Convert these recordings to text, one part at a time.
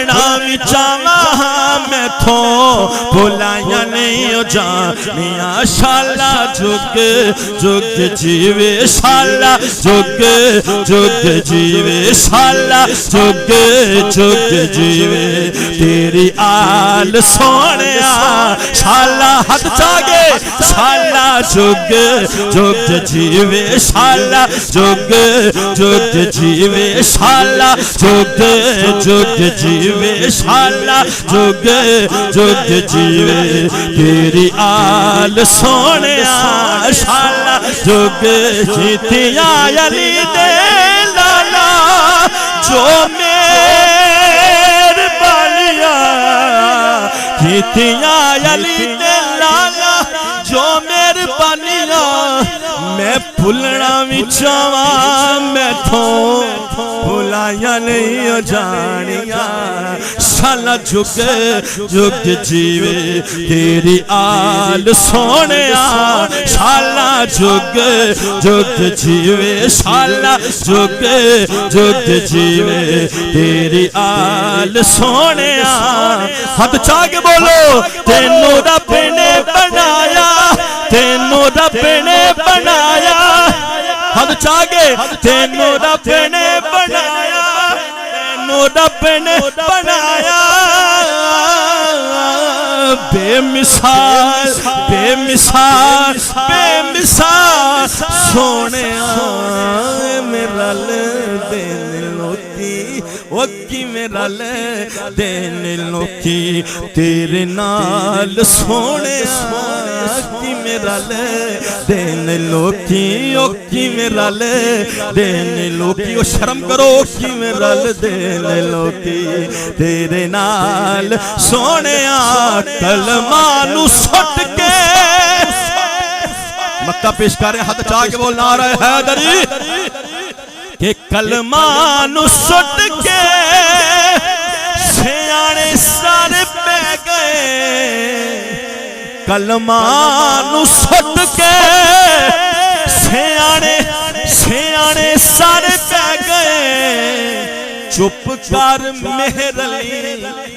भुलना भी चावा मैथों भुलाया नहीं जानिया शाला जुग जुग जीवे शाला जुग जुग जीवे शाला जुग जुग जीवे तेरी आल सोनिया शाला हद जागे शाला जुग जुग जीवे शाला जुग जुग जीवे शाला जुग जुग जीवे शाला जुग जुग जीवे तेरी आल सोनिया शाला जुग जीतिया अली दे लाला जो मेर बालिया जीतिया अली दे लाला जो मेर बालिया मैं भुलना भी चावा मैथों भुलाया नहीं जानिया शाला जुग जुग जीवे तेरी आल सोनिया शाला जुग जुग जीवे शाला जुग जुग जीवे तेरी आल सोनिया हाथ चाके बोलो तेनू रब ने बनाया तेनू रब ने बनाया हाथ चाके तेनू रब ने बनाया तेनू रब ने बनाया बेमिसाल बेमिसाल बेमिसाल सोने मेरा दिन लोकी ओ कि मेरा दिन लोकी तेरे नाल सोने कि मेरा दिन लोकी ओ कि मेरा दिन लोकी ओ शर्म करो कि मेरा दिन लोकी तेरे नाल सोने कलमा नू सुट के मक्का पेश कर रहे हाथ चाह के बोल नारा हैदरी के कलमा नू सुट के सियाने सारे पै गए कलमा नू सुट के सियाने सियाने सारे पै गए चुप कर मेहरली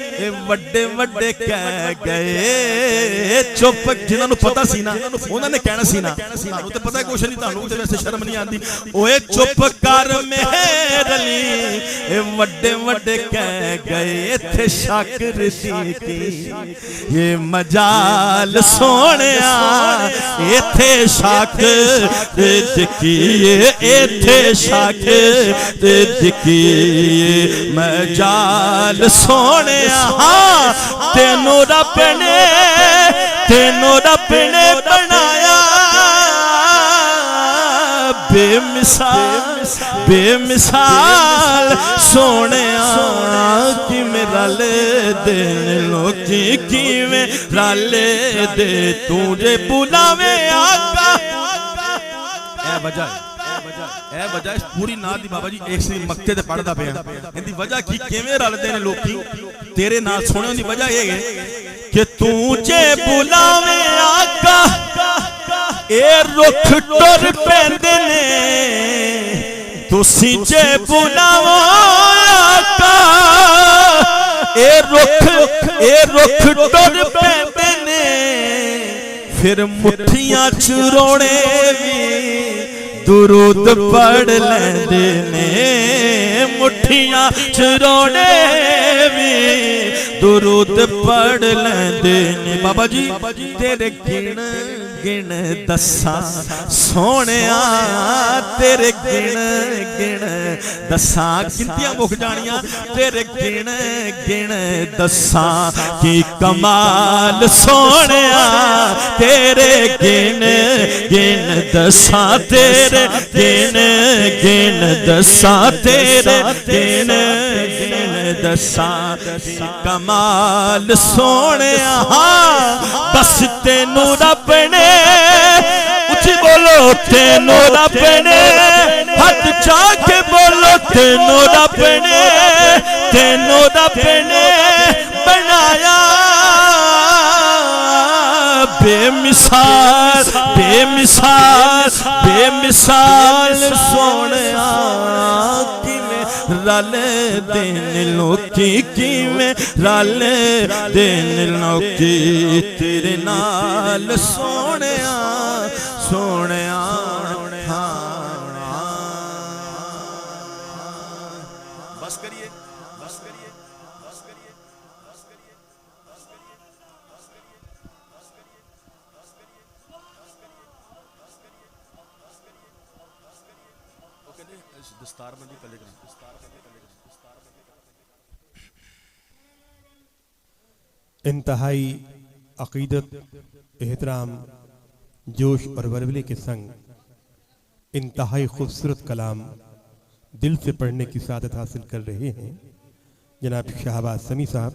वड्डे वड्डे कह गए चुप जिन्होंने पता सी ना उन्होंने कहना सी ना तानू ते पता कुछ नहीं तानू ते वैसे शर्म नहीं आती ओए चुप कर मेहरली वड्डे वड्डे कह गए इत्थे शाकर दी ये मजाल सोनिया इत्थे शाकर दी इत्थे शाकर दी मजाल सोनिया तेनू रब ने बनाया बेमिसाल बेमिसाल सोनिया कि मेरा दिन लोकी किवें रले दे तुझे बुलावे आका ए वजह ए वजह पूरी नात दी बाबा जी एक सी मक्के ते पढ़दा पिया इंदी वजह की किवें रलदे ने लोकी तेरे नाल सोने दी वजह ये है कि तुझे बुलावे आका ए रुख टुर पैंदे ने तुसी जे बुलावो आका ए रुख टुर पैंदे ने फिर मुठियां च रोने भी दुरूद पढ़ लेंदे ने मुठियां च रोने भी दुरूद पढ़ लेंदे ने बाबा जी तेरे गिण गिण दसा सोनिया तेरे गिण गिण दसा किंतियां मुख जानियां तेरे गिण गिण दसा की कमाल सोनिया तेरे गिण गिण दसा तेरे गिण गिण दसा तेरे गिण गिण दसा कमाल सोनिया बस तेनू रब ने उच्ची बोलो तेनू रब ने हाथ चाके बोलो तेनू रब ने बनाया बेमिसाल बेमिसाल बेमिसाल सोनिया कि रले दिन लोकी किवें रले दिन लोकी तेरे नाल सोहणिया सोहणिया। बस करिए बस करिए बस करिए बस करिए बस करिए बस करिए बस करिए बस करिए बस करिए बस करिए बस करिए बस करिए। वो कहते दस्तारबंदी कर लेगा दस्तारबंदी कर लेगा दस्तारबंदी कर लेगा। इंतहाई अकीदत, एहतराम, जोश और वरवले के संग इंतहाई खूबसूरत कलाम दिल से पढ़ने की सादत हासिल कर रहे हैं जनाब शहबाज समी साहब।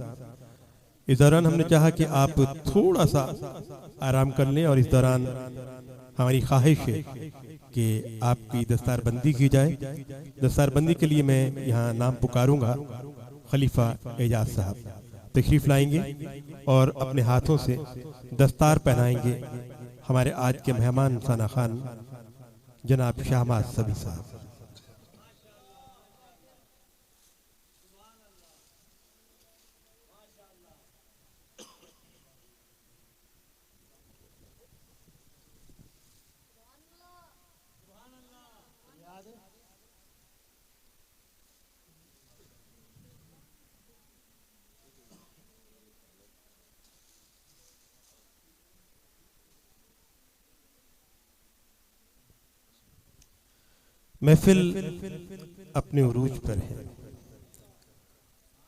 इस दौरान हमने चाहा कि आप थोड़ा सा आराम कर लें और इस दौरान हमारी ख्वाहिश है कि आपकी दस्तारबंदी की जाए। दस्तारबंदी के लिए मैं यहाँ नाम पुकारूंगा, खलीफा एजाज साहब तशरीफ लाएंगे और अपने हाथों से दस्तार पहनाएंगे हमारे आज के मेहमान साना खान जनाब शहबाज समी साहब। महफिल अपने उरूज पर है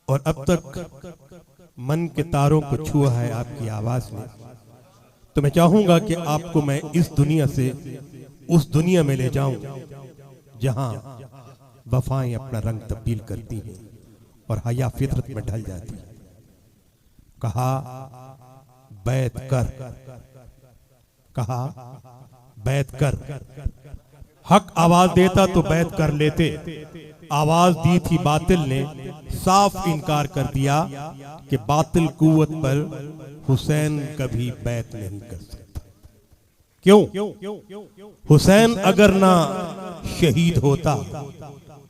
और अब तक मन के तारों को छुआ है आपकी आवाज ने। तो मैं चाहूंगा कि आपको मैं इस दुनिया से उस दुनिया में ले जाऊं जहां वफाएं अपना रंग तब्दील करती हैं और हया फितरत में ढल जाती है। कहा बैत कर, कहा बैत कर। हक आवाज देता तो बैत कर लेते, आवाज दी थी बातिल ने, साफ इनकार कर दिया कि बातिल कुव्वत पर हुसैन कभी बैत नहीं कर सकता। क्यों? हुसैन अगर ना शहीद होता,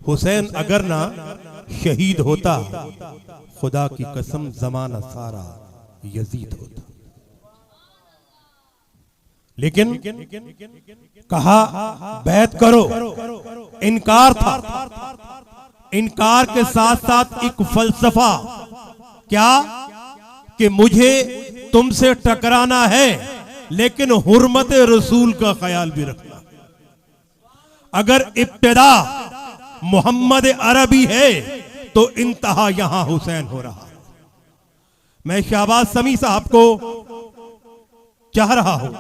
हुसैन अगर ना शहीद होता, खुदा की कसम जमाना सारा यजीद होता। लेकिन कहा बैत करो, इनकार था। इनकार के साथ साथ एक फलसफा, क्या कि मुझे तुमसे टकराना है लेकिन हुर्मत रसूल का ख्याल भी रखना। अगर इब्तिदा मोहम्मद अरबी है तो इंतहा यहां हुसैन हो रहा। मैं शहबाज समी साहब को चाह रहा हूं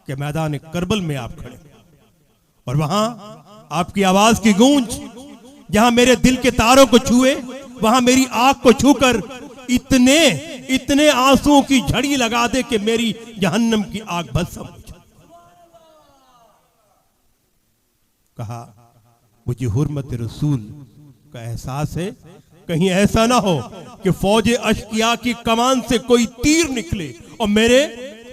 कि मैदान करबल में आप खड़े और वहां आपकी आवाज की गूंज जहां मेरे दिल के तारों को छुए, वहां मेरी आंख को छूकर इतने इतने आंसुओं की झड़ी लगा दे कि मेरी जहन्नम की आग भस्म हो जाए। कहा मुझे हुर्मत रसूल का एहसास है, कहीं ऐसा ना हो कि फौज अशकिया की कमान से कोई तीर निकले और मेरे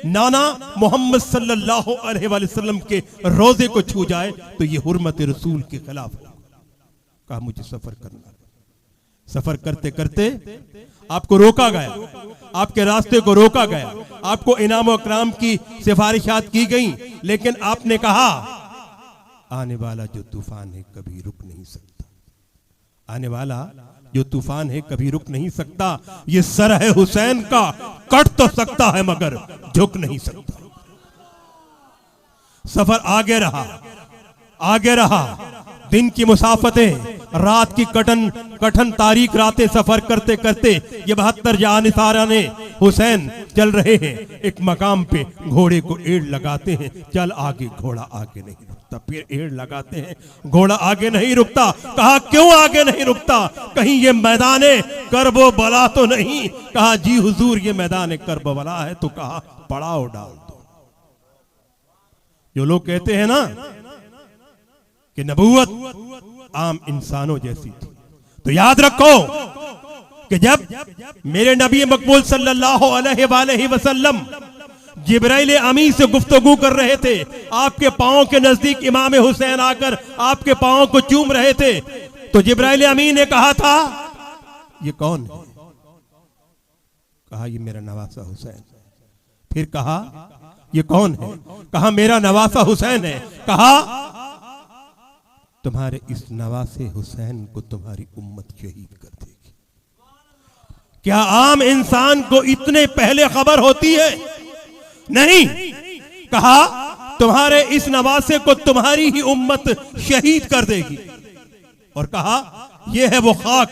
नाना मोहम्मद सल्लल्लाहु अलैहि वसल्लम के रोजे को छू जाए तो ये हुर्मत रसूल के खिलाफ। कहा मुझे सफर करना। सफर करते करते आपको रोका गया, आपके रास्ते को रोका गया, आपको इनाम और इकराम की सिफारिशात की गई, लेकिन आपने कहा आने वाला जो तूफान है कभी रुक नहीं सकता। आने वाला जो तूफान है कभी रुक नहीं सकता। ये सर है हुसैन का, कट तो सकता है मगर झुक नहीं सकता। सफर आगे रहा, आगे रहा। दिन की मुसाफतें, रात की कठन तारीख रातें सफर करते करते ये 72 जानिसाराने हुसैन चल रहे हैं। एक मकाम पे घोड़े को एड़ लगाते हैं, चल आगे, घोड़ा आगे नहीं रुकता। फिर एड़ लगाते हैं, घोड़ा आगे नहीं रुकता। कहा क्यों आगे नहीं रुकता? कहीं ये मैदाने करबो बला तो नहीं? कहा जी हुजूर ये मैदान करबो बला है। तो कहा पड़ाव डाल दो। जो लोग कहते हैं ना कि नबूवत आम इंसानों जैसी थी, तो याद रखो कि जब मेरे नबी मकबूल सल्लल्लाहु अलैहि वसल्लम जिब्राइल अमी से गुफ्तगू कर रहे थे, आपके पांव के नजदीक इमाम हुसैन आकर आपके पांव को चूम रहे थे, तो जिब्राइल अमीन ने कहा था ये कौन है? कहा ये मेरा नवासा हुसैन। फिर कहा ये कौन है? कहा मेरा नवासा हुसैन है। कहा तुम्हारे इस नवासे हुसैन को तुम्हारी उम्मत शहीद कर देगी। क्या आम इंसान को इतने पहले खबर होती है? नहीं। कहा तुम्हारे इस नवासे को तुम्हारी ही उम्मत शहीद कर देगी। और कहा यह है वो खाक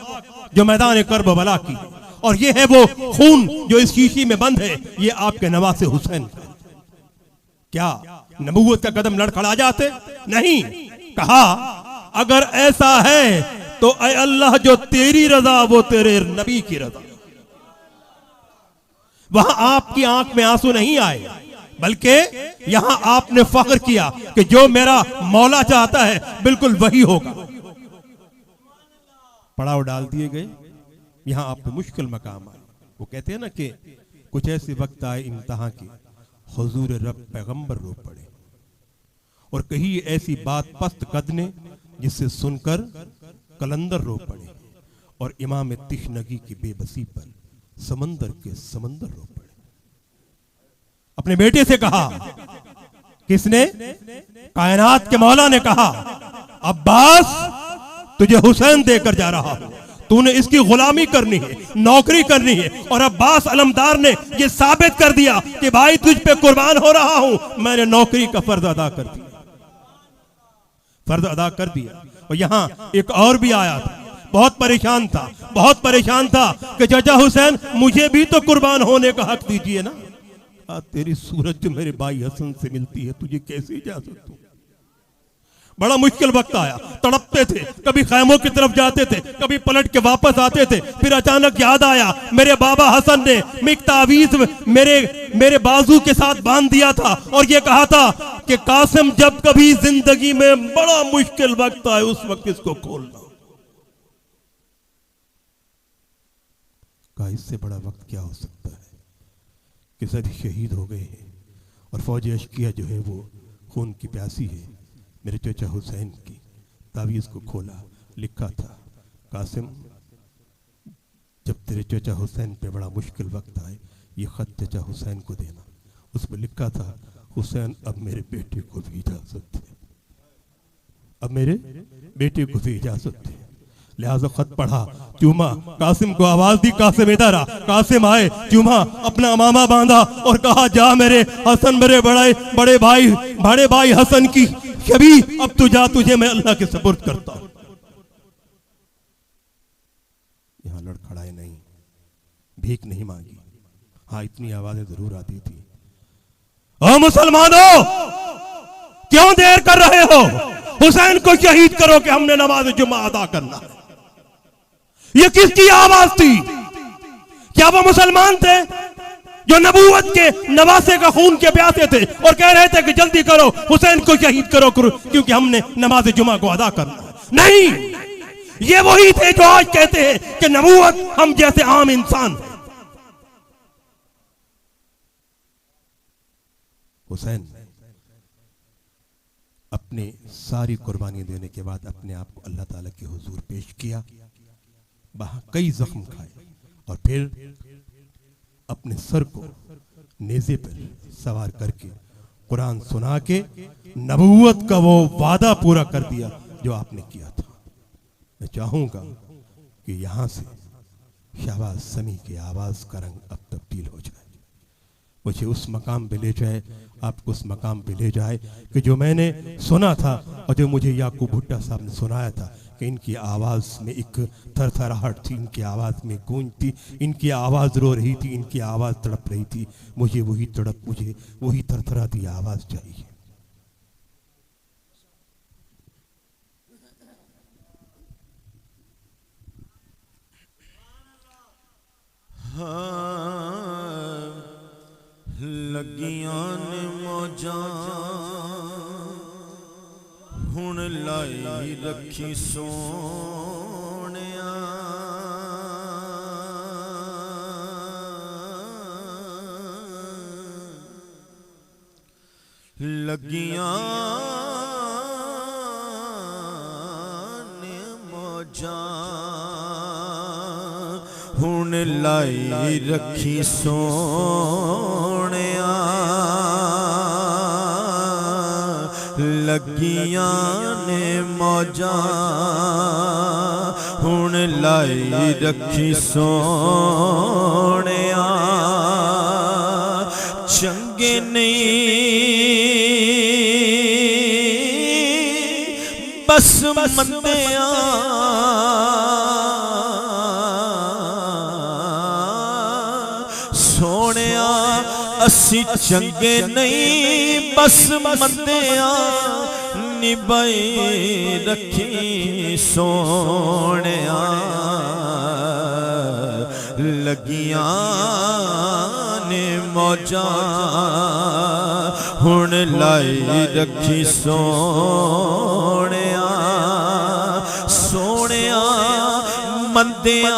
जो मैदान करबला की, और ये है वो खून जो इस शीशी में बंद है, ये आपके नवासे हुसैन। क्या नबूवत का कदम लड़खड़ा जाते? नहीं। कहा अगर ऐसा है तो ऐ अल्लाह जो तेरी रजा वो तेरे नबी की रजा। वहां आपकी आंख में आंसू नहीं आए, बल्कि यहां आपने फख्र किया कि जो मेरा मौला चाहता है बिल्कुल वही होगा। पड़ाव डाल दिए गए, यहां आप पे मुश्किल मकाम आए। वो कहते हैं ना कि कुछ ऐसे वक्त आए इम्तिहान के, हुजूर रब पैगंबर रो पड़े, और कही ऐसी बात पस्त कद ने जिससे सुनकर कलंदर रो पड़े, और इमाम तिश्नगी की बेबसी पर समंदर के समंदर रो पड़े। अपने बेटे से कहा, किसने? कायनात के मौला ने कहा, अब्बास तुझे हुसैन देकर जा रहा हूं, तूने इसकी गुलामी करनी है, नौकरी करनी है। और अब्बास अलमदार ने यह साबित कर दिया कि भाई तुझ पे कुर्बान हो रहा हूं, मैंने नौकरी का फर्ज अदा कर दिया, फर्ज अदा कर दिया। और यहां एक और भी आया था, बहुत परेशान था, बहुत परेशान था कि चाचा हुसैन मुझे भी तो कुर्बान होने का हक दीजिए ना। तेरी सूरत जो मेरे भाई हसन से मिलती है, तुझे कैसे इजाजत दूं? बड़ा मुश्किल वक्त आया, तड़पते थे, कभी खैमों की तरफ जाते थे, कभी पलट के वापस आते थे। फिर अचानक याद आया मेरे बाबा हसन ने एक तावीज मेरे बाजू के साथ बांध दिया था, और ये कहा था कि कासिम जब कभी जिंदगी में बड़ा मुश्किल वक्त आए उस वक्त इसको खोलना। कहा इससे बड़ा वक्त क्या हो सकता है कि सभी शहीद हो गए हैं, और फौज अशकिया जो है वो खून की प्यासी है। मेरे चाचा हुसैन की तावीज़ को खोला, लिखा था, कासिम जब तेरे चाचा हुसैन पे बड़ा मुश्किल वक्त आए ये खत चाचा हुसैन को देना। उस पर लिखा था, हुसैन अब मेरे बेटे को भी इजाजत है, अब मेरे बेटे को भी इजाजत है। लिहाजा खत पढ़ा, चूमा, कासिम को आवाज दी, कासिम इधर आ। कासिम आए, चूमा, अपना मामा बांधा और कहा जा मेरे हसन, मेरे बड़े भाई हसन की शबी, अब तू जा, तुझे मैं अल्लाह के सुपुर्द करता हूं। यहां लड़खड़ाए नहीं, भीख नहीं मांगी। हाँ इतनी आवाजें जरूर आती थी, ओ मुसलमानों क्यों देर कर रहे हो, हुसैन को शहीद करो कि हमने नमाज जुमा अदा करना है। ये किसकी आवाज थी? क्या वो मुसलमान थे जो नबूवत के नवासे का खून के प्यासे थे और कह रहे थे कि जल्दी करो, हुसैन को शहीद करो क्योंकि हमने नमाज जुमा को अदा करना है? नहीं, ये वही थे जो आज कहते हैं कि नबूवत हम जैसे आम इंसान हैं। हुसैन अपने सारी कुर्बानी देने के बाद अपने आप को अल्लाह ताला के हुजूर पेश किया, वहां कई जख्म खाए, और फिर अपने सर को नेज़े पर सवार करके कुरान सुना के नबूवत का वो वादा पूरा कर दिया जो आपने किया था। मैं चाहूंगा कि यहां से शहबाज समी की आवाज का रंग अब तब्दील हो जाए, मुझे उस मकाम पे ले जाए, आपको उस मकाम पे ले जाए कि जो मैंने सुना था और जो मुझे याकूब भुट्टा साहब ने सुनाया था कि इनकी आवाज़ में एक थरथराहट थी, इनकी आवाज़ में गूंज थी, इनकी आवाज़ रो रही थी, इनकी आवाज़ तड़प रही थी। मुझे वही तड़प, मुझे वही थरथराती आवाज़ चाहिए। हाँ लगियां ने मौजां हुण लाई रखी सोनिया, लगियां ने मौजां मौजां हुण लाई रखी सोहणिया लगियां ने मौजां हुण लाई रखी सोहणिया चंगे नहीं बस मंदिया सोहणिया असी चंगे नहीं बस मंदिया निभाई रखी सोहणिया लगियां ने मौजां हुण लाई रखी सोहणिया सोहणिया मंदिया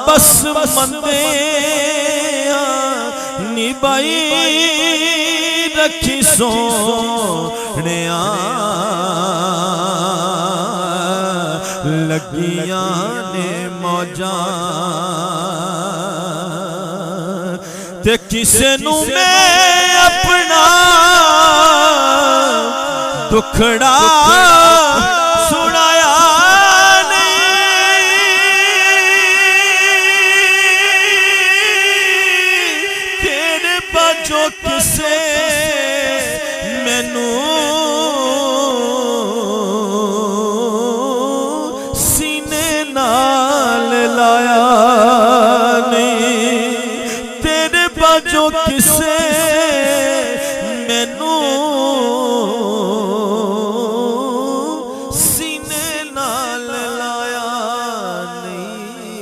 बस मंदिया निभाई रखी सोहणिया लगियां ने मौजां ते किसे नू मैं अपना दुखड़ा सुनाया नहीं तेरे बाजो किसे मैनू सीने नाल लाया जो किसे मैनू सीने नाल लाया नहीं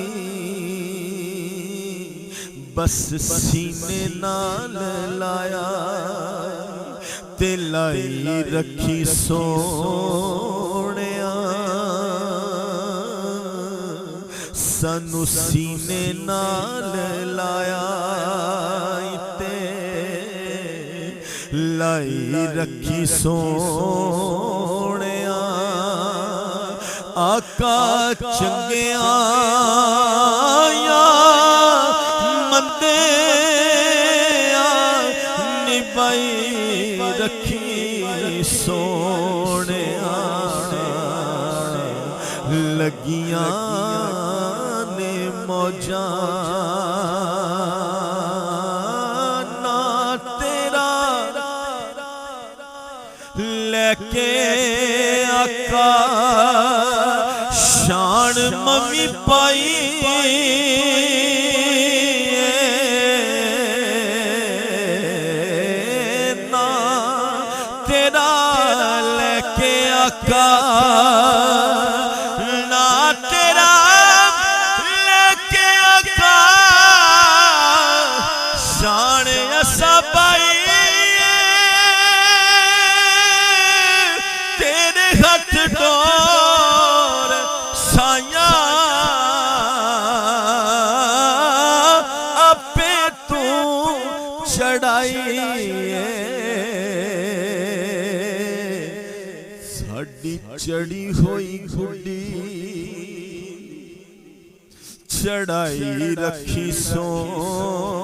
बस सीने नाल लाया ते लाई रखी सोहणिया सानू सीने नाल लाया लाई रखी सोहणिया आका चंगिया मंदिया निभाई रखी सोहणिया लगियां ने मौजां लेके आका शान ममी पाई ना तेरा लेके आका ना तेरा लेके आका शान ऐसा पाई डोर साया अपे तू चढ़ाई साडी चढ़ी हुई गुड्डी चढ़ाई रखी सोहणिया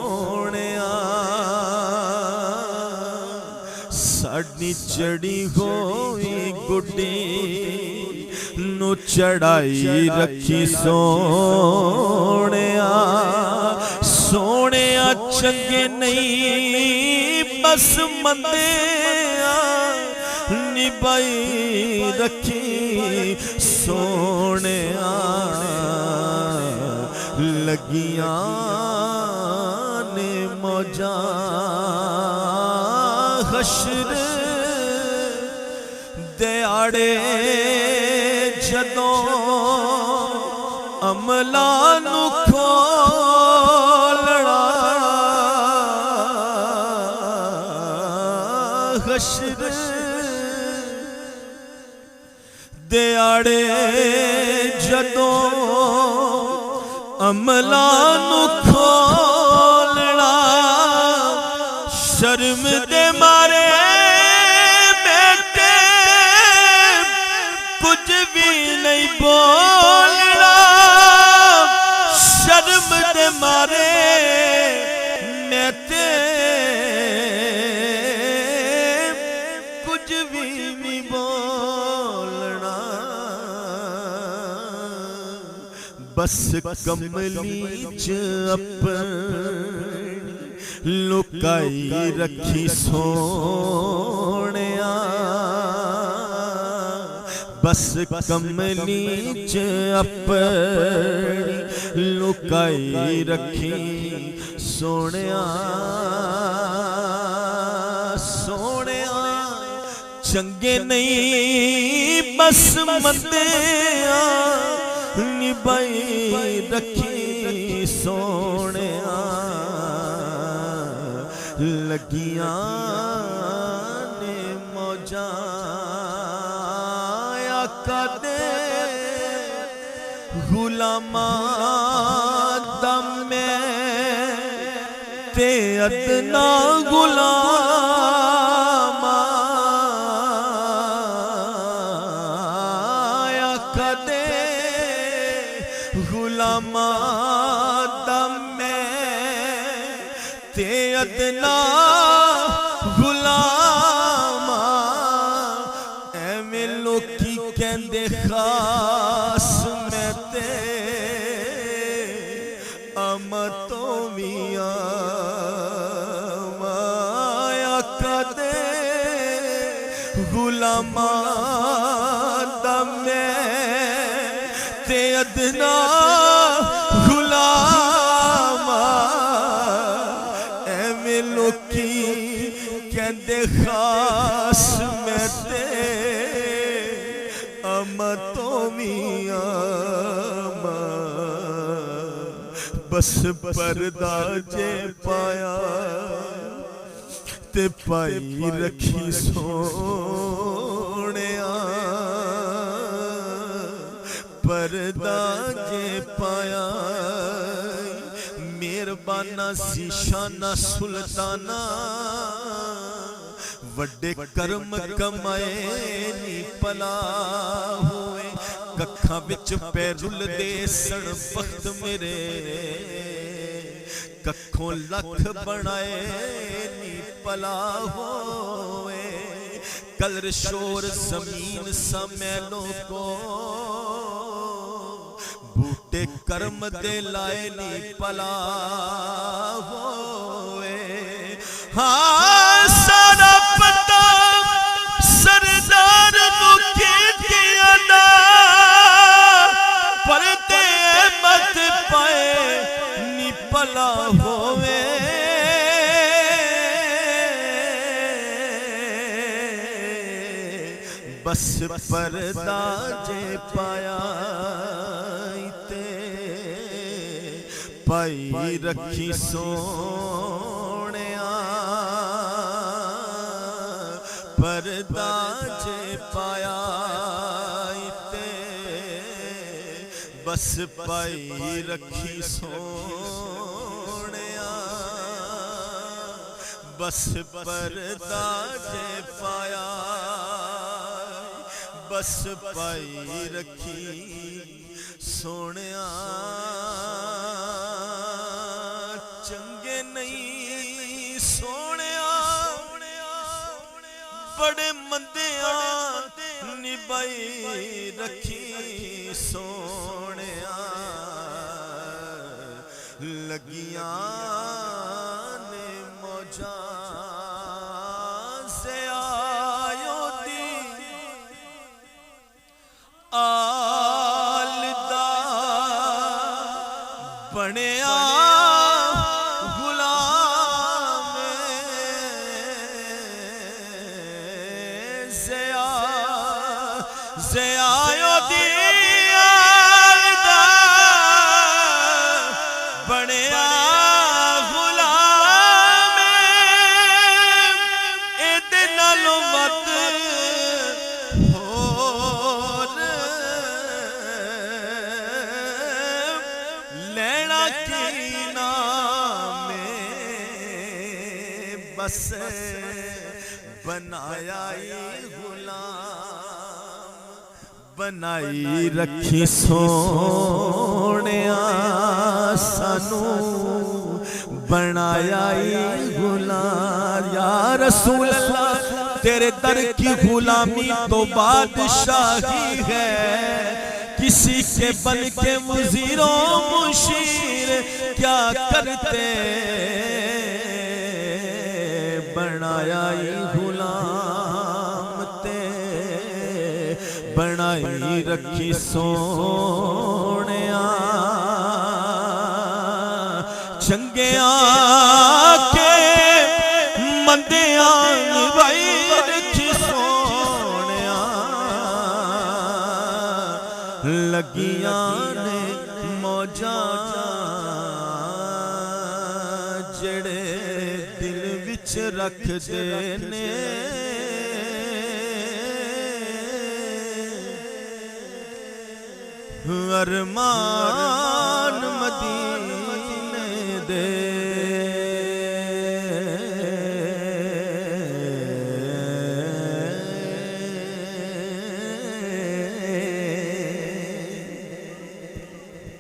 साडी चढ़ी हुई गुड्डी नू चढ़ाई रखी सोहणिया सोहणिया चंगे नहीं बस मंदिया निभाई रखी सोहणिया लगियां ने मौजां हशर दिहाड़े जदों अमला नू खोलना हशर दिहाड़े जदों अमला नू खोलना शर्म दे मारे कुछ भी नहीं बोल शर्म दे मारे मैं ते कुछ भी नहीं बोलना, बस कमली च अपनी लुकाई रखी सोनिया, बस कमली च अपनी लुकाई रखी सोनिया। सोनिया चंगे नहीं बस मंदिया निभाई रखी सोनिया, लगियां ने मौजा कदे गुलामा दम ते अदना गुलामा कदे गुलामा दम ते अदना गुलामा। एवें लोकी कहंदे खास मैं ते अमतों मिया माया कदे गुलामा दमे ते अदना गुलामा। एवें लोकी कहंदे खास मैं ते अमतों मिया बस पर्दा जे पाया ते पाई रखी सोनिया, पर्दा जे पाया मेहरबाना सी शाना सुल्ताना, वड्डे कर्म कमाए नी पला होए, कखा विच पैर रुलदे सन वक्त मेरे, कखों लख बनाए नी पला होए, कलर शोर जमीन समैलों को बूटे कर्म दे लाए नी पला होए। हाँ सारा पता सरदार नुकीतिया दा परते मत पाए नी पला होवे, बस पर्दा जे पाया ते पाई रखी सोनिया, पर्दा जे पाया ते बस पाई रखी सोनिया, बस पर्दा जे पाया बस पाई रखी सोनिया। चंगे नहीं सोनिया बड़े मंदिया निभाई रखी सोनिया, लगियां ने मौजा से आयो दी आलदा बनिया गुलाम से आयो दी आलदा बनिया गुलाम, एदे नालों मत बस बनाया गुलाम बनाई रखी सोनिया, सानू बनाया ही गुलाम। या रसूल अल्लाह तेरे दर की गुलामी तो बादशाही है, किसी के बन के मुजीरों मुशीर क्या करते, बनाया ही गुलाम ते बनाई रखी सोनिया। चंगिया के मंदिया भाई रखी सोनिया, लगिया ने मौजा जड़े दिल विच रख देने। अरमान मदीने दे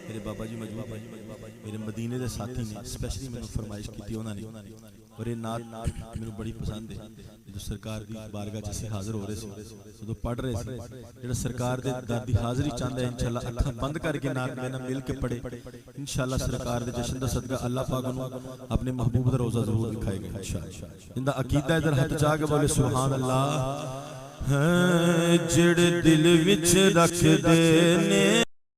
मेरे बाबा जी मौजूद है, मेरे मदीने के साथी ने स्पेशली मैंने फरमाइश की उन्होंने, और ये नात मैंने बड़ी पसंद है। जो सरकार की बारगाह च असीं हाज़र हो रहे थे, जो पढ़ रहे थे, जो सरकार दे दर दी हाज़री चाहता है इंशाअल्लाह अखां बंद करके नात मेरे नाल मिल के पढ़े, इंशाअल्लाह सरकार दे जश्न दा सदका अल्लाह पाक उन्होंने अपने महबूब दा रोज़ा जरूर दिखाएगा इंशाअल्लाह। इंदा अकीदा इधर हाथ जाके बोले सुभान अल्लाह। जिहड़े दिल विच रख देने